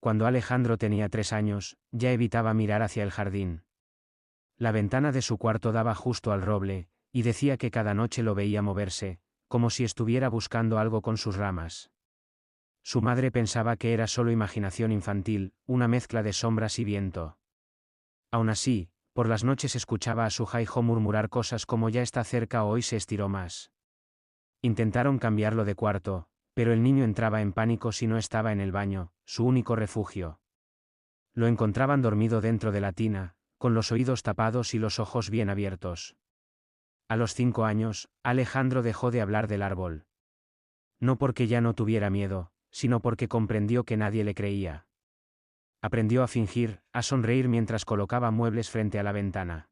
Cuando Alejandro tenía 3 años, ya evitaba mirar hacia el jardín. La ventana de su cuarto daba justo al roble, y decía que cada noche lo veía moverse, como si estuviera buscando algo con sus ramas. Su madre pensaba que era solo imaginación infantil, una mezcla de sombras y viento. Aún así, por las noches escuchaba a su hijo murmurar cosas como ya está cerca o hoy se estiró más. Intentaron cambiarlo de cuarto, pero el niño entraba en pánico si no estaba en el baño, su único refugio. Lo encontraban dormido dentro de la tina, con los oídos tapados y los ojos bien abiertos. A los 5 años, Alejandro dejó de hablar del árbol. No porque ya no tuviera miedo, sino porque comprendió que nadie le creía. Aprendió a fingir, a sonreír mientras colocaba muebles frente a la ventana.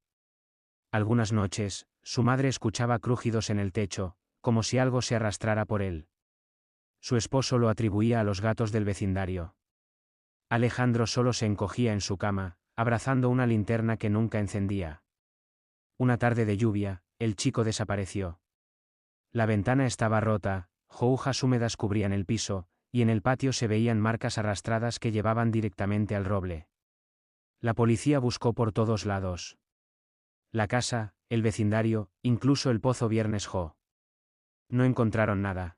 Algunas noches, su madre escuchaba crujidos en el techo, como si algo se arrastrara por él. Su esposo lo atribuía a los gatos del vecindario. Alejandro solo se encogía en su cama, abrazando una linterna que nunca encendía. Una tarde de lluvia, el chico desapareció. La ventana estaba rota, hojas húmedas cubrían el piso, y en el patio se veían marcas arrastradas que llevaban directamente al roble. La policía buscó por todos lados. La casa, el vecindario, incluso el pozo Viernes Jo. No encontraron nada.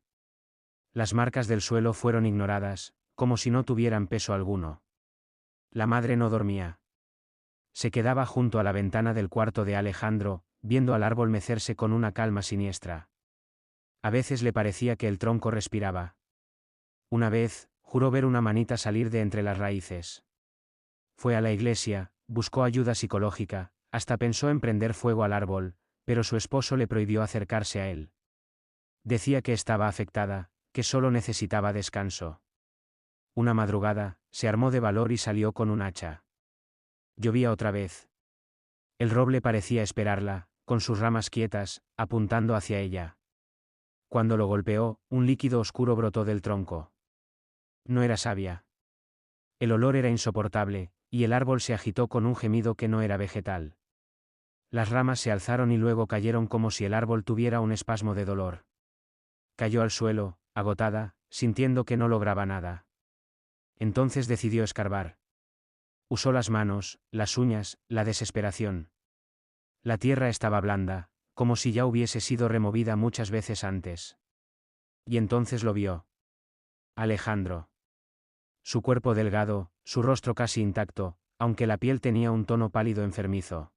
Las marcas del suelo fueron ignoradas, como si no tuvieran peso alguno. La madre no dormía. Se quedaba junto a la ventana del cuarto de Alejandro, viendo al árbol mecerse con una calma siniestra. A veces le parecía que el tronco respiraba. Una vez, juró ver una manita salir de entre las raíces. Fue a la iglesia, buscó ayuda psicológica, hasta pensó en prender fuego al árbol, pero su esposo le prohibió acercarse a él. Decía que estaba afectada, que solo necesitaba descanso. Una madrugada, se armó de valor y salió con un hacha. Llovía otra vez. El roble parecía esperarla, con sus ramas quietas, apuntando hacia ella. Cuando lo golpeó, un líquido oscuro brotó del tronco. No era savia. El olor era insoportable, y el árbol se agitó con un gemido que no era vegetal. Las ramas se alzaron y luego cayeron como si el árbol tuviera un espasmo de dolor. Cayó al suelo, agotada, sintiendo que no lograba nada. Entonces decidió escarbar. Usó las manos, las uñas, la desesperación. La tierra estaba blanda, como si ya hubiese sido removida muchas veces antes. Y entonces lo vio. Alejandro. Su cuerpo delgado, su rostro casi intacto, aunque la piel tenía un tono pálido enfermizo.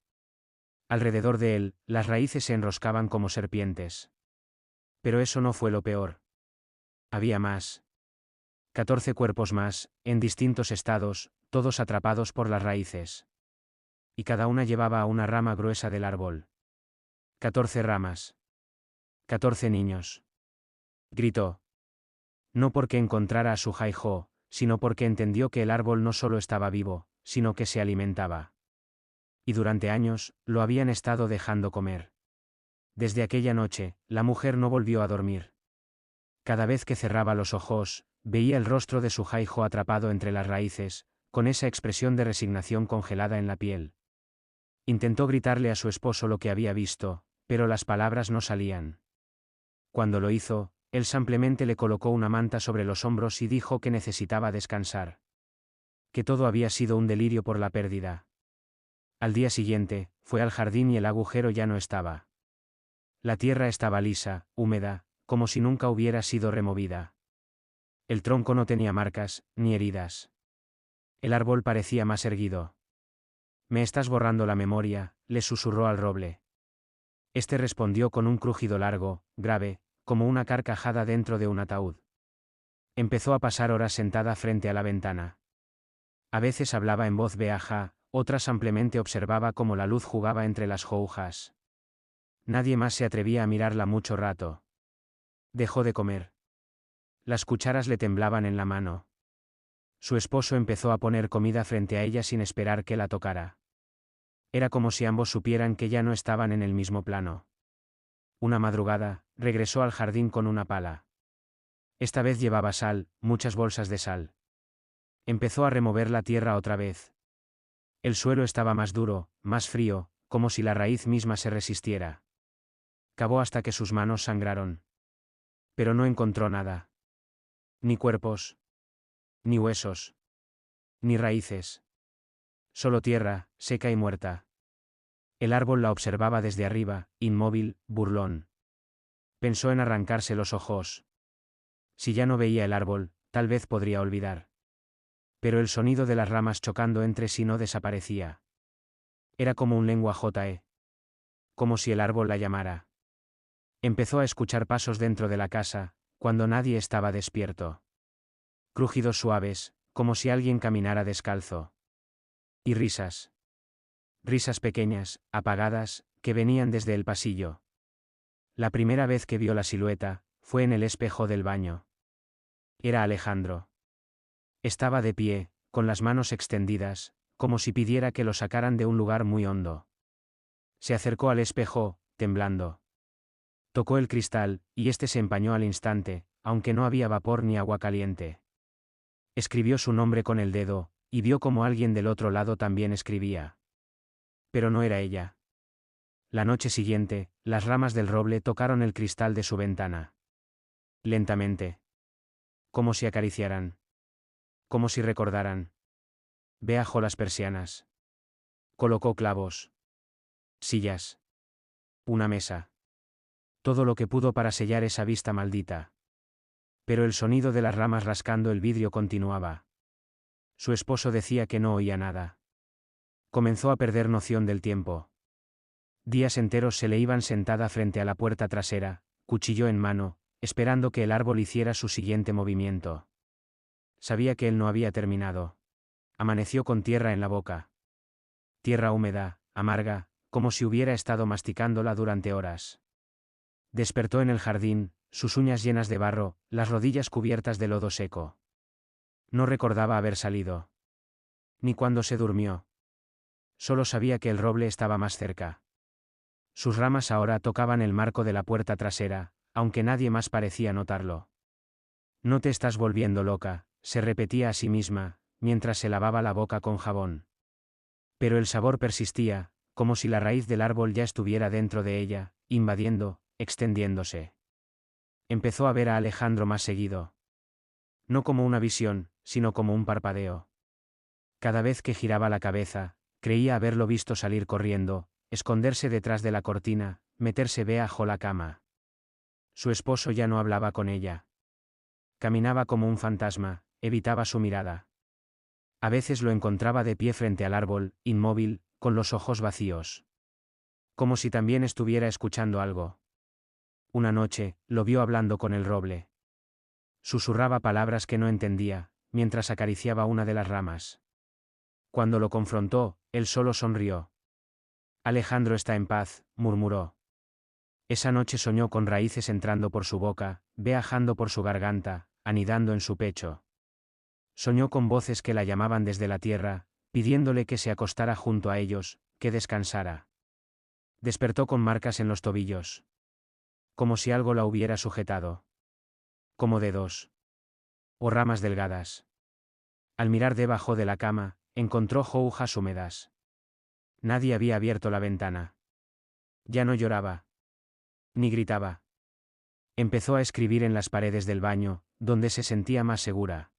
Alrededor de él, las raíces se enroscaban como serpientes. Pero eso no fue lo peor. Había más. 14 cuerpos más, en distintos estados, todos atrapados por las raíces. Y cada una llevaba a una rama gruesa del árbol. 14 ramas. 14 niños. Gritó. No porque encontrara a su Jaiho, sino porque entendió que el árbol no solo estaba vivo, sino que se alimentaba. Y durante años, lo habían estado dejando comer. Desde aquella noche, la mujer no volvió a dormir. Cada vez que cerraba los ojos, veía el rostro de su Jaiho atrapado entre las raíces, con esa expresión de resignación congelada en la piel. Intentó gritarle a su esposo lo que había visto, pero las palabras no salían. Cuando lo hizo, él simplemente le colocó una manta sobre los hombros y dijo que necesitaba descansar. Que todo había sido un delirio por la pérdida. Al día siguiente, fue al jardín y el agujero ya no estaba. La tierra estaba lisa, húmeda, como si nunca hubiera sido removida. El tronco no tenía marcas, ni heridas. El árbol parecía más erguido. «Me estás borrando la memoria», le susurró al roble. Este respondió con un crujido largo, grave, como una carcajada dentro de un ataúd. Empezó a pasar horas sentada frente a la ventana. A veces hablaba en voz baja, otras ampliamente observaba cómo la luz jugaba entre las hojas. Nadie más se atrevía a mirarla mucho rato. Dejó de comer. Las cucharas le temblaban en la mano. Su esposo empezó a poner comida frente a ella sin esperar que la tocara. Era como si ambos supieran que ya no estaban en el mismo plano. Una madrugada, regresó al jardín con una pala. Esta vez llevaba sal, muchas bolsas de sal. Empezó a remover la tierra otra vez. El suelo estaba más duro, más frío, como si la raíz misma se resistiera. Cavó hasta que sus manos sangraron. Pero no encontró nada. Ni cuerpos. Ni huesos. Ni raíces. Solo tierra, seca y muerta. El árbol la observaba desde arriba, inmóvil, burlón. Pensó en arrancarse los ojos. Si ya no veía el árbol, tal vez podría olvidar. Pero el sonido de las ramas chocando entre sí no desaparecía. Era como un lenguaje. Como si el árbol la llamara. Empezó a escuchar pasos dentro de la casa, cuando nadie estaba despierto. Crujidos suaves, como si alguien caminara descalzo. Y risas. Risas pequeñas, apagadas, que venían desde el pasillo. La primera vez que vio la silueta, fue en el espejo del baño. Era Alejandro. Estaba de pie, con las manos extendidas, como si pidiera que lo sacaran de un lugar muy hondo. Se acercó al espejo, temblando. Tocó el cristal, y este se empañó al instante, aunque no había vapor ni agua caliente. Escribió su nombre con el dedo, y vio como alguien del otro lado también escribía. Pero no era ella. La noche siguiente, las ramas del roble tocaron el cristal de su ventana. Lentamente. Como si acariciaran. Como si recordaran. Bajó las persianas. Colocó clavos. Sillas. Una mesa. Todo lo que pudo para sellar esa vista maldita. Pero el sonido de las ramas rascando el vidrio continuaba. Su esposo decía que no oía nada. Comenzó a perder noción del tiempo. Días enteros se le iban sentada frente a la puerta trasera, cuchillo en mano, esperando que el árbol hiciera su siguiente movimiento. Sabía que él no había terminado. Amaneció con tierra en la boca. Tierra húmeda, amarga, como si hubiera estado masticándola durante horas. Despertó en el jardín, sus uñas llenas de barro, las rodillas cubiertas de lodo seco. No recordaba haber salido. Ni cuando se durmió. Solo sabía que el roble estaba más cerca. Sus ramas ahora tocaban el marco de la puerta trasera, aunque nadie más parecía notarlo. No te estás volviendo loca, se repetía a sí misma, mientras se lavaba la boca con jabón. Pero el sabor persistía, como si la raíz del árbol ya estuviera dentro de ella, invadiendo, extendiéndose. Empezó a ver a Alejandro más seguido. No como una visión, sino como un parpadeo. Cada vez que giraba la cabeza, creía haberlo visto salir corriendo, esconderse detrás de la cortina, meterse bajo la cama. Su esposo ya no hablaba con ella. Caminaba como un fantasma, evitaba su mirada. A veces lo encontraba de pie frente al árbol, inmóvil, con los ojos vacíos. Como si también estuviera escuchando algo. Una noche, lo vio hablando con el roble. Susurraba palabras que no entendía, mientras acariciaba una de las ramas. Cuando lo confrontó, él solo sonrió. Alejandro está en paz, murmuró. Esa noche soñó con raíces entrando por su boca, viajando por su garganta, anidando en su pecho. Soñó con voces que la llamaban desde la tierra, pidiéndole que se acostara junto a ellos, que descansara. Despertó con marcas en los tobillos. Como si algo la hubiera sujetado. Como dedos. O ramas delgadas. Al mirar debajo de la cama, encontró hojas húmedas. Nadie había abierto la ventana. Ya no lloraba. Ni gritaba. Empezó a escribir en las paredes del baño, donde se sentía más segura.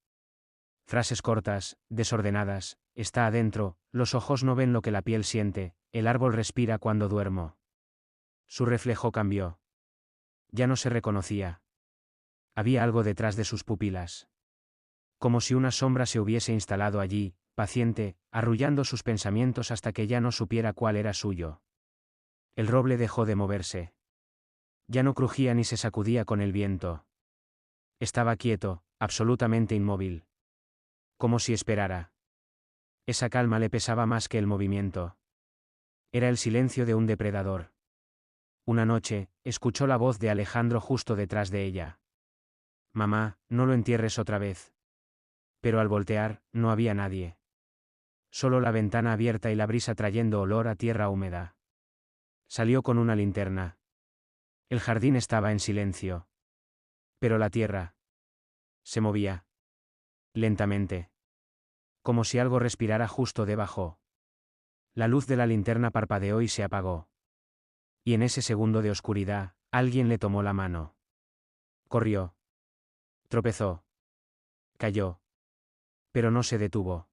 Frases cortas, desordenadas: está adentro, los ojos no ven lo que la piel siente, el árbol respira cuando duermo. Su reflejo cambió. Ya no se reconocía. Había algo detrás de sus pupilas. Como si una sombra se hubiese instalado allí, paciente, arrullando sus pensamientos hasta que ya no supiera cuál era suyo. El roble dejó de moverse. Ya no crujía ni se sacudía con el viento. Estaba quieto, absolutamente inmóvil. Como si esperara. Esa calma le pesaba más que el movimiento. Era el silencio de un depredador. Una noche, escuchó la voz de Alejandro justo detrás de ella. Mamá, no lo entierres otra vez. Pero al voltear, no había nadie. Solo la ventana abierta y la brisa trayendo olor a tierra húmeda. Salió con una linterna. El jardín estaba en silencio. Pero la tierra se movía. Lentamente. Como si algo respirara justo debajo. La luz de la linterna parpadeó y se apagó. Y en ese segundo de oscuridad, alguien le tomó la mano. Corrió. Tropezó. Cayó. Pero no se detuvo.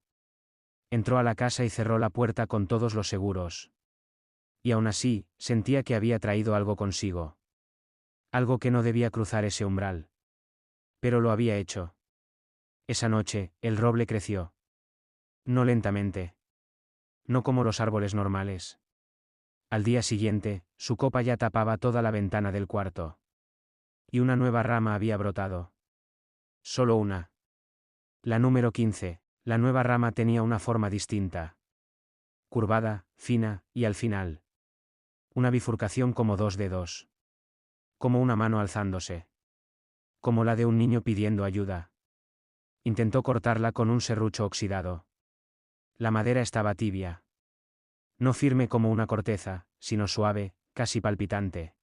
Entró a la casa y cerró la puerta con todos los seguros. Y aún así, sentía que había traído algo consigo. Algo que no debía cruzar ese umbral. Pero lo había hecho. Esa noche, el roble creció. No lentamente. No como los árboles normales. Al día siguiente, su copa ya tapaba toda la ventana del cuarto. Y una nueva rama había brotado. Solo una. La número 15, la nueva rama tenía una forma distinta. Curvada, fina, y al final. Una bifurcación como dos dedos. Como una mano alzándose. Como la de un niño pidiendo ayuda. Intentó cortarla con un serrucho oxidado. La madera estaba tibia. No firme como una corteza, sino suave, casi palpitante.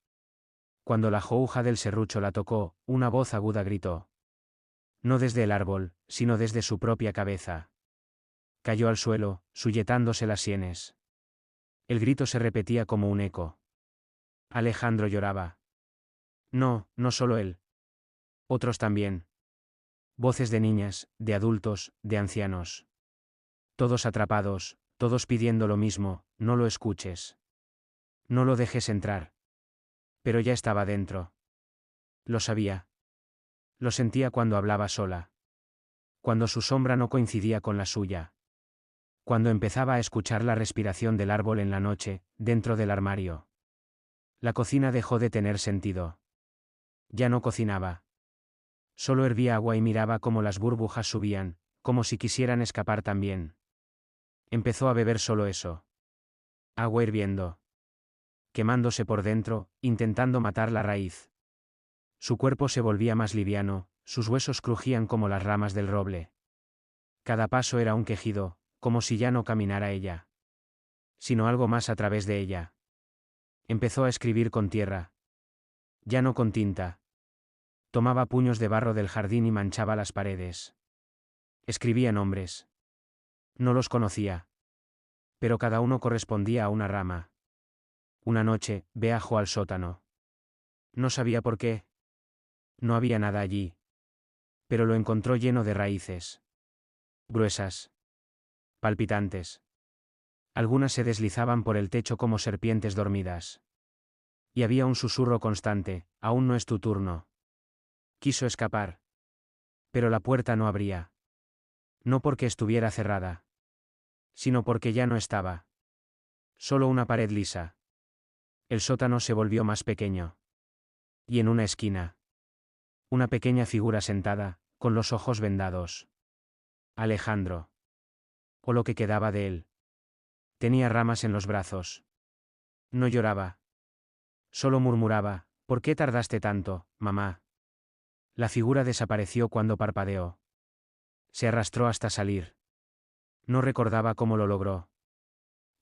Cuando la hoja del serrucho la tocó, una voz aguda gritó. No desde el árbol, sino desde su propia cabeza. Cayó al suelo, sujetándose las sienes. El grito se repetía como un eco. Alejandro lloraba. No, no solo él. Otros también. Voces de niñas, de adultos, de ancianos. Todos atrapados, todos pidiendo lo mismo, no lo escuches. No lo dejes entrar. Pero ya estaba dentro. Lo sabía. Lo sentía cuando hablaba sola. Cuando su sombra no coincidía con la suya. Cuando empezaba a escuchar la respiración del árbol en la noche, dentro del armario. La cocina dejó de tener sentido. Ya no cocinaba. Solo hervía agua y miraba cómo las burbujas subían, como si quisieran escapar también. Empezó a beber solo eso. Agua hirviendo. Quemándose por dentro, intentando matar la raíz. Su cuerpo se volvía más liviano, sus huesos crujían como las ramas del roble. Cada paso era un quejido, como si ya no caminara ella. Sino algo más a través de ella. Empezó a escribir con tierra. Ya no con tinta. Tomaba puños de barro del jardín y manchaba las paredes. Escribía nombres. No los conocía. Pero cada uno correspondía a una rama. Una noche, viajó al sótano. No sabía por qué. No había nada allí. Pero lo encontró lleno de raíces. Gruesas. Palpitantes. Algunas se deslizaban por el techo como serpientes dormidas. Y había un susurro constante, aún no es tu turno. Quiso escapar. Pero la puerta no abría. No porque estuviera cerrada. Sino porque ya no estaba. Solo una pared lisa. El sótano se volvió más pequeño. Y en una esquina. Una pequeña figura sentada, con los ojos vendados. Alejandro. O lo que quedaba de él. Tenía ramas en los brazos. No lloraba. Solo murmuraba, ¿por qué tardaste tanto, mamá? La figura desapareció cuando parpadeó. Se arrastró hasta salir. No recordaba cómo lo logró.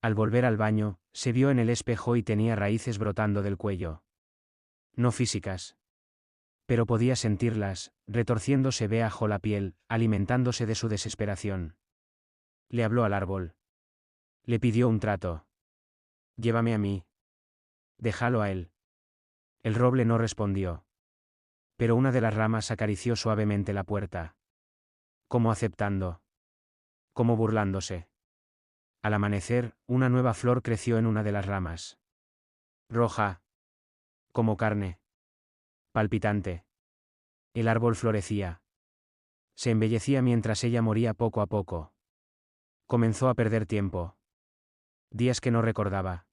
Al volver al baño, se vio en el espejo y tenía raíces brotando del cuello. No físicas. Pero podía sentirlas, retorciéndose bajo la piel, alimentándose de su desesperación. Le habló al árbol. Le pidió un trato. Llévame a mí. Déjalo a él. El roble no respondió. Pero una de las ramas acarició suavemente la puerta. Como aceptando. Como burlándose. Al amanecer, una nueva flor creció en una de las ramas. Roja. Como carne. Palpitante. El árbol florecía. Se embellecía mientras ella moría poco a poco. Comenzó a perder tiempo. Días que no recordaba.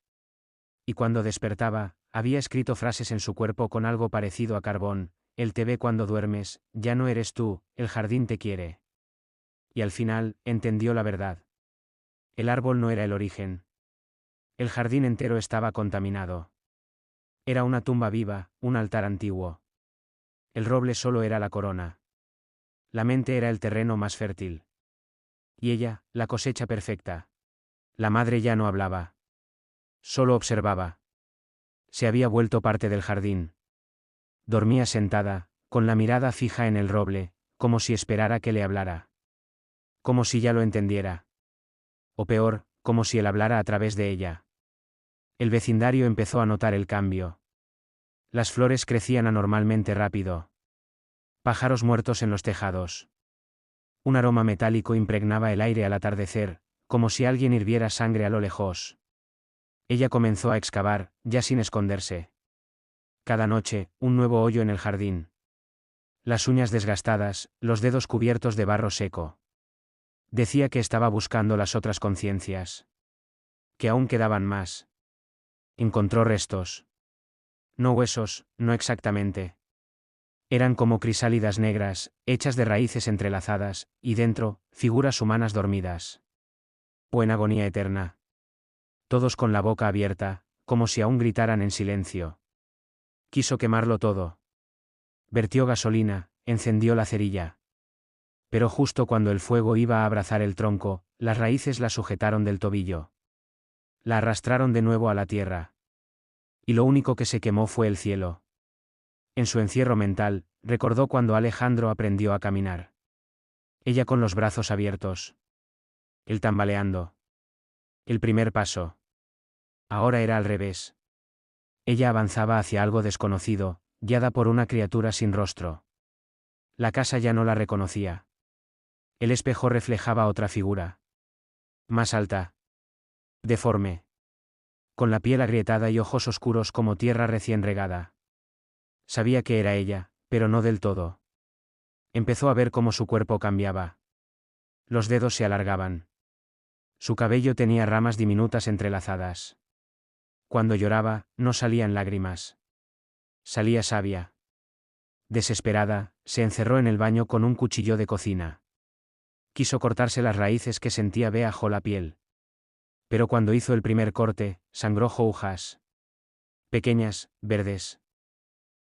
Y cuando despertaba, había escrito frases en su cuerpo con algo parecido a carbón: él te ve cuando duermes, ya no eres tú, el jardín te quiere. Y al final, entendió la verdad. El árbol no era el origen. El jardín entero estaba contaminado. Era una tumba viva, un altar antiguo. El roble solo era la corona. La mente era el terreno más fértil. Y ella, la cosecha perfecta. La madre ya no hablaba. Solo observaba. Se había vuelto parte del jardín. Dormía sentada, con la mirada fija en el roble, como si esperara que le hablara. Como si ya lo entendiera. O peor, como si él hablara a través de ella. El vecindario empezó a notar el cambio. Las flores crecían anormalmente rápido. Pájaros muertos en los tejados. Un aroma metálico impregnaba el aire al atardecer, como si alguien hirviera sangre a lo lejos. Ella comenzó a excavar, ya sin esconderse. Cada noche, un nuevo hoyo en el jardín. Las uñas desgastadas, los dedos cubiertos de barro seco. Decía que estaba buscando las otras conciencias. Que aún quedaban más. Encontró restos. No huesos, no exactamente. Eran como crisálidas negras, hechas de raíces entrelazadas, y dentro, figuras humanas dormidas. O en agonía eterna. Todos con la boca abierta, como si aún gritaran en silencio. Quiso quemarlo todo. Vertió gasolina, encendió la cerilla. Pero justo cuando el fuego iba a abrazar el tronco, las raíces la sujetaron del tobillo. La arrastraron de nuevo a la tierra. Y lo único que se quemó fue el cielo. En su encierro mental, recordó cuando Alejandro aprendió a caminar. Ella con los brazos abiertos. Él tambaleando. El primer paso. Ahora era al revés. Ella avanzaba hacia algo desconocido, guiada por una criatura sin rostro. La casa ya no la reconocía. El espejo reflejaba otra figura. Más alta. Deforme. Con la piel agrietada y ojos oscuros como tierra recién regada. Sabía que era ella, pero no del todo. Empezó a ver cómo su cuerpo cambiaba. Los dedos se alargaban. Su cabello tenía ramas diminutas entrelazadas. Cuando lloraba, no salían lágrimas. Salía savia. Desesperada, se encerró en el baño con un cuchillo de cocina. Quiso cortarse las raíces que sentía bajo la piel. Pero cuando hizo el primer corte, sangró hojas. Pequeñas, verdes.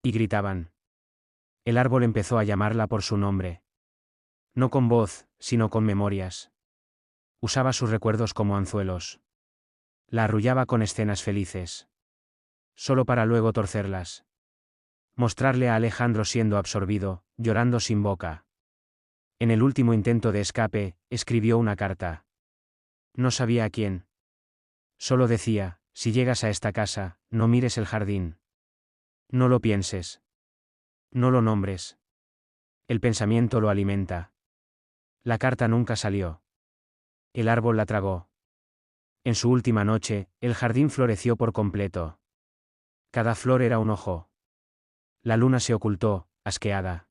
Y gritaban. El árbol empezó a llamarla por su nombre. No con voz, sino con memorias. Usaba sus recuerdos como anzuelos. La arrullaba con escenas felices. Solo para luego torcerlas. Mostrarle a Alejandro siendo absorbido, llorando sin boca. En el último intento de escape, escribió una carta. No sabía a quién. Solo decía, si llegas a esta casa, no mires el jardín. No lo pienses. No lo nombres. El pensamiento lo alimenta. La carta nunca salió. El árbol la tragó. En su última noche, el jardín floreció por completo. Cada flor era un ojo. La luna se ocultó, asqueada.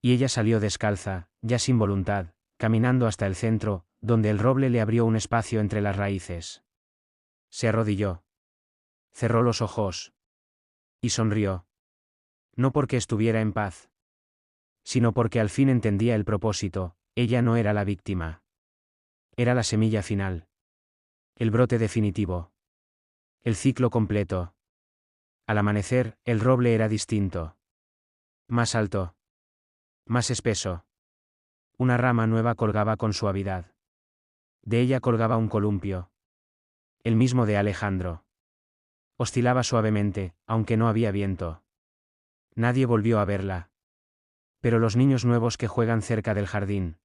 Y ella salió descalza, ya sin voluntad, caminando hasta el centro, donde el roble le abrió un espacio entre las raíces. Se arrodilló. Cerró los ojos. Y sonrió. No porque estuviera en paz. Sino porque al fin entendía el propósito, ella no era la víctima. Era la semilla final. El brote definitivo. El ciclo completo. Al amanecer, el roble era distinto. Más alto. Más espeso. Una rama nueva colgaba con suavidad. De ella colgaba un columpio. El mismo de Alejandro. Oscilaba suavemente, aunque no había viento. Nadie volvió a verla. Pero los niños nuevos que juegan cerca del jardín.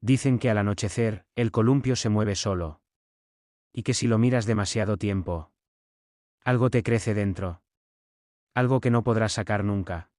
Dicen que al anochecer, el columpio se mueve solo. Y que si lo miras demasiado tiempo, algo te crece dentro. Algo que no podrás sacar nunca.